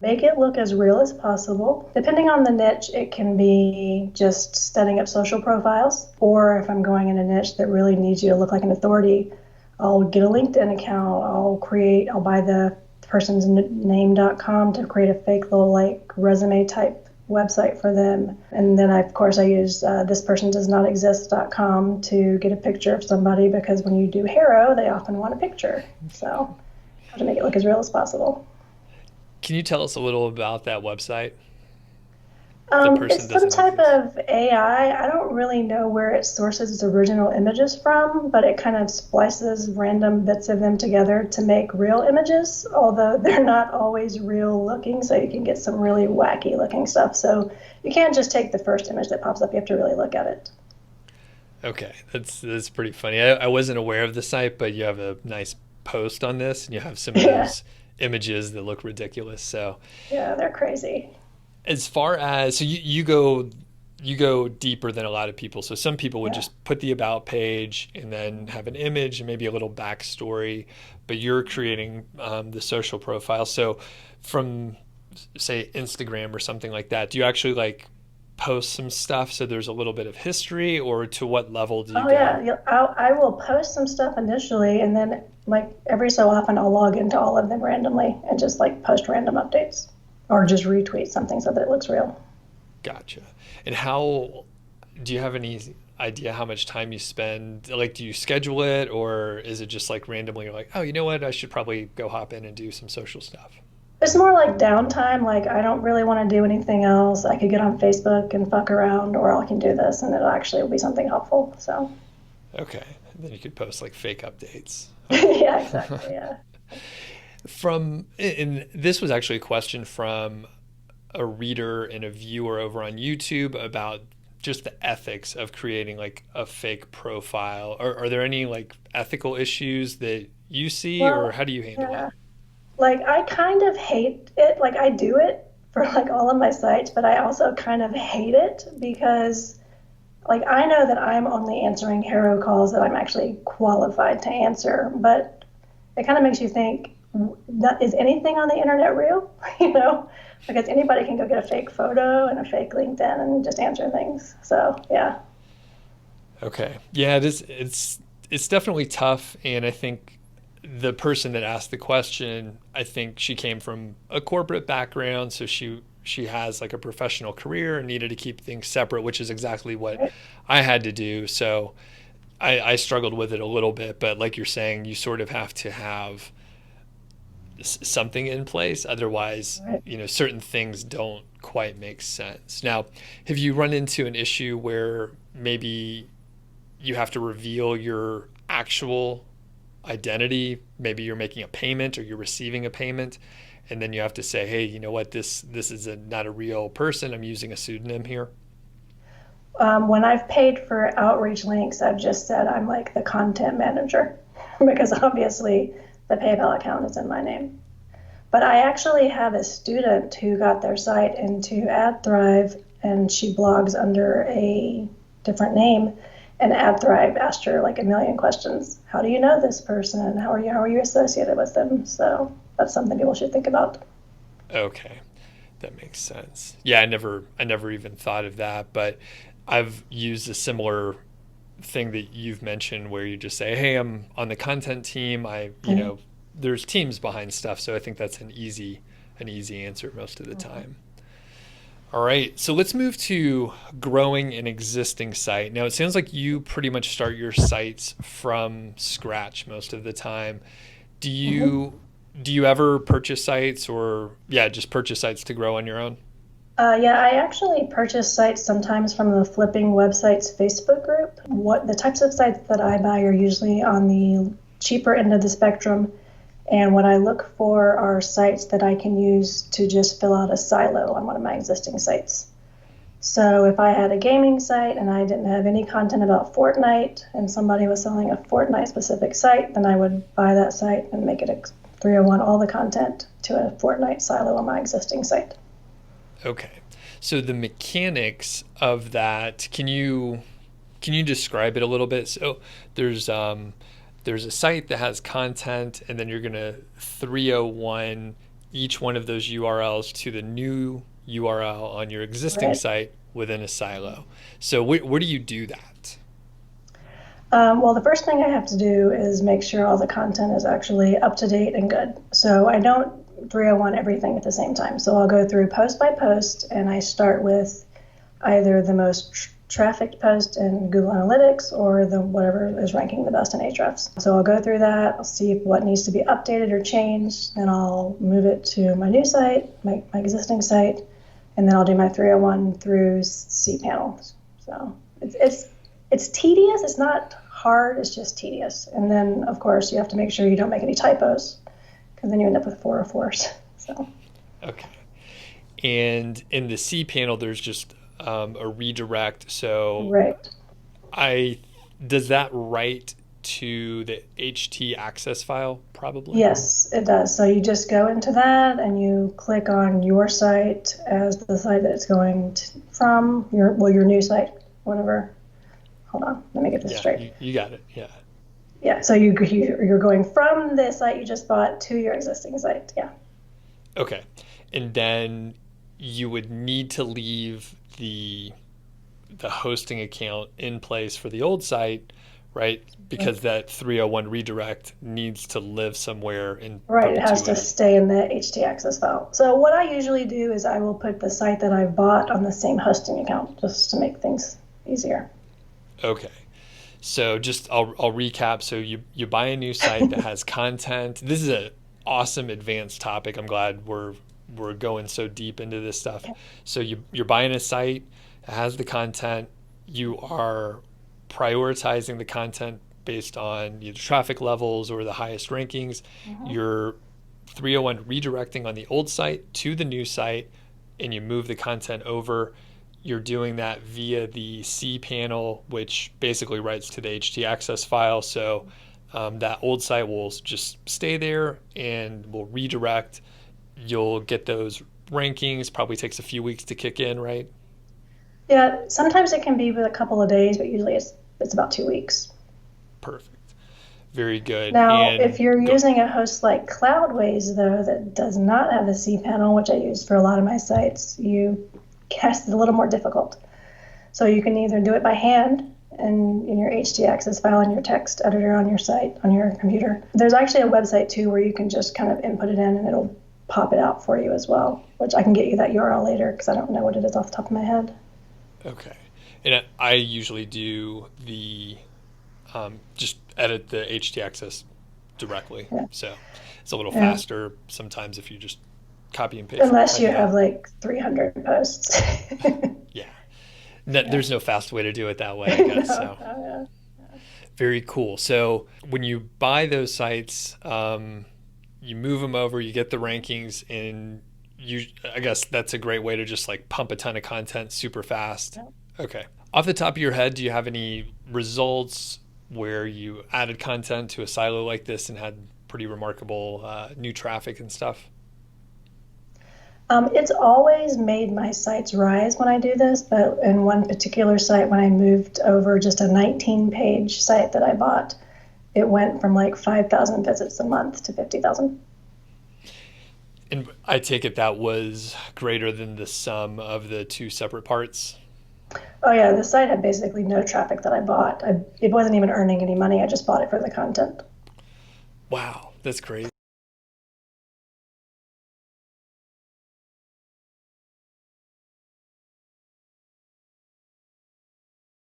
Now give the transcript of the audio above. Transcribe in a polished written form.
Make it look as real as possible. Depending on the niche, it can be just setting up social profiles, or if I'm going in a niche that really needs you to look like an authority, I'll get a LinkedIn account. I'll buy the person's name.com to create a fake little like resume type website for them. And then of course I use this person does not exist.com to get a picture of somebody, because when you do HARO, they often want a picture. So I have to make it look as real as possible. Can you tell us a little about that website? The person It's some doesn't type exist. of AI. I don't really know where it sources its original images from, but it kind of splices random bits of them together to make real images, although they're not always real looking, so you can get some really wacky looking stuff. So you can't just take the first image that pops up, you have to really look at it. Okay, that's pretty funny. I wasn't aware of the site, but you have a nice post on this, and you have some of Yeah, those images that look ridiculous. So, yeah, they're crazy. as far as you go deeper than a lot of people. So some people would Yeah. just put the about page and then have an image and maybe a little backstory, but you're creating the social profile. So from say Instagram or something like that, do you actually like post some stuff so there's a little bit of history, or to what level do you Oh go? yeah, I will post some stuff initially, and then like every so often I'll log into all of them randomly and just like post random updates or just retweet something so that it looks real. Gotcha. And how do you have any idea how much time you spend? Like, do you schedule it, or is it just like randomly you're like, oh, you know what? I should probably go hop in and do some social stuff. It's more like downtime. Like I don't really want to do anything else. I could get on Facebook and fuck around, or I can do this, and it'll actually be something helpful. So Okay. And then you could post like fake updates. yeah, exactly. Yeah. And this was actually a question from a reader and a viewer over on YouTube about just the ethics of creating like a fake profile. Are there any like ethical issues that you see, or Well, how do you handle it? yeah. Like I kind of hate it. Like I do it for like all of my sites, but I also kind of hate it because like I know that I'm only answering hero calls that I'm actually qualified to answer, but it kind of makes you think, is anything on the internet real? You know, because anybody can go get a fake photo and a fake LinkedIn and just answer things. So yeah, Okay. Yeah, it's definitely tough, and I think the person that asked the question, I think she came from a corporate background, so she has like a professional career and needed to keep things separate, which is exactly what right, I had to do. So I struggled with it a little bit, but like you're saying, you sort of have to have something in place. Otherwise, right. certain things don't quite make sense. Now, have you run into an issue where maybe you have to reveal your actual identity? Maybe you're making a payment or you're receiving a payment, and then you have to say, hey, you know what, this is not a real person. I'm using a pseudonym here. When I've paid for outreach links, I've just said I'm like the content manager because obviously the PayPal account is in my name. But I actually have a student who got their site into AdThrive, and she blogs under a different name. And AdThrive asked her like a million questions. How do you know this person? How are you associated with them? So that's something people should think about. Okay, that makes sense. Yeah, I never even thought of that, but I've used a similar thing that you've mentioned where you just say, hey, I'm on the content team. Yeah. There's teams behind stuff, so I think that's an easy answer most of the time. All right, so let's move to growing an existing site. Now, it sounds like you pretty much start your sites from scratch most of the time. Do Mm-hmm. you do you ever purchase sites, or yeah, just purchase sites to grow on your own? Yeah, I actually purchase sites sometimes from the Flipping Websites Facebook group. What the types of sites that I buy are usually on the cheaper end of the spectrum, and what I look for are sites that I can use to just fill out a silo on one of my existing sites. So if I had a gaming site and I didn't have any content about Fortnite and somebody was selling a Fortnite specific site, then I would buy that site and make it a 301 all the content to a Fortnite silo on my existing site. Okay. So the mechanics of that, can you describe it a little bit? So there's a site that has content, and then you're gonna 301 each one of those URLs to the new URL on your existing Right. site within a silo. So where do you do that? Well, the first thing I have to do is make sure all the content is actually up to date and good. So I don't 301 everything at the same time. So I'll go through post by post, and I start with either the most trafficked post in Google Analytics or the whatever is ranking the best in Ahrefs. So I'll go through that. I'll see what needs to be updated or changed, and I'll move it to my new site, my existing site, and then I'll do my 301 through cPanel. So it's tedious. It's not hard. It's just tedious. And then, of course, you have to make sure you don't make any typos, because then you end up with 404s. So. Okay. And in the cPanel, there's just a redirect. So Right. does that write to the HT access file probably? Yes, it does. So you just go into that and you click on your site as the site that it's going from, your new site, whatever. Hold on, let me get this straight. You got it. Yeah. Yeah, so you're going from the site you just bought to your existing site. Yeah. Okay. And then you would need to leave the hosting account in place for the old site, right? Because that 301 redirect needs to live somewhere in Right, it has perpetuity. to stay in the HT access file. So what I usually do is I will put the site that I bought on the same hosting account, just to make things easier. Okay. So I'll recap. So you buy a new site that has content. This is an awesome advanced topic. I'm glad we're going so deep into this stuff. So you're buying a site that has the content. You are prioritizing the content based on either traffic levels or the highest rankings. You're 301 redirecting on the old site to the new site, and you move the content over. You're doing that via the cPanel, which basically writes to the HT access file. So that old site will just stay there and will redirect. You'll get those rankings. Probably takes a few weeks to kick in, right? Yeah, sometimes it can be with a couple of days, but usually it's about 2 weeks. Perfect. Very good. Now, And if you're go. using a host like Cloudways, though, that does not have a cPanel, which I use for a lot of my sites, it's a little more difficult. So you can either do it by hand and in your HT access file in your text editor on your site, on your computer. There's actually a website, too, where you can just kind of input it in and it'll pop it out for you as well, which I can get you that URL later because I don't know what it is off the top of my head. Okay. And I usually do just edit the HT access directly. Yeah. So it's a little Yeah. faster sometimes if you just copy and paste. Unless you have like 300 posts. Yeah. There's no fast way to do it that way, I guess. So Yeah. very cool. So when you buy those sites, you move them over, you get the rankings, and I guess that's a great way to just like pump a ton of content super fast. Yeah. Okay. Off the top of your head, do you have any results where you added content to a silo like this and had pretty remarkable new traffic and stuff? It's always made my sites rise when I do this, but in one particular site, when I moved over just a 19-page site that I bought, it went from like 5,000 visits a month to 50,000. And I take it that was greater than the sum of the two separate parts? Oh yeah, the site had basically no traffic that I bought. It wasn't even earning any money. I just bought it for the content. Wow, that's crazy.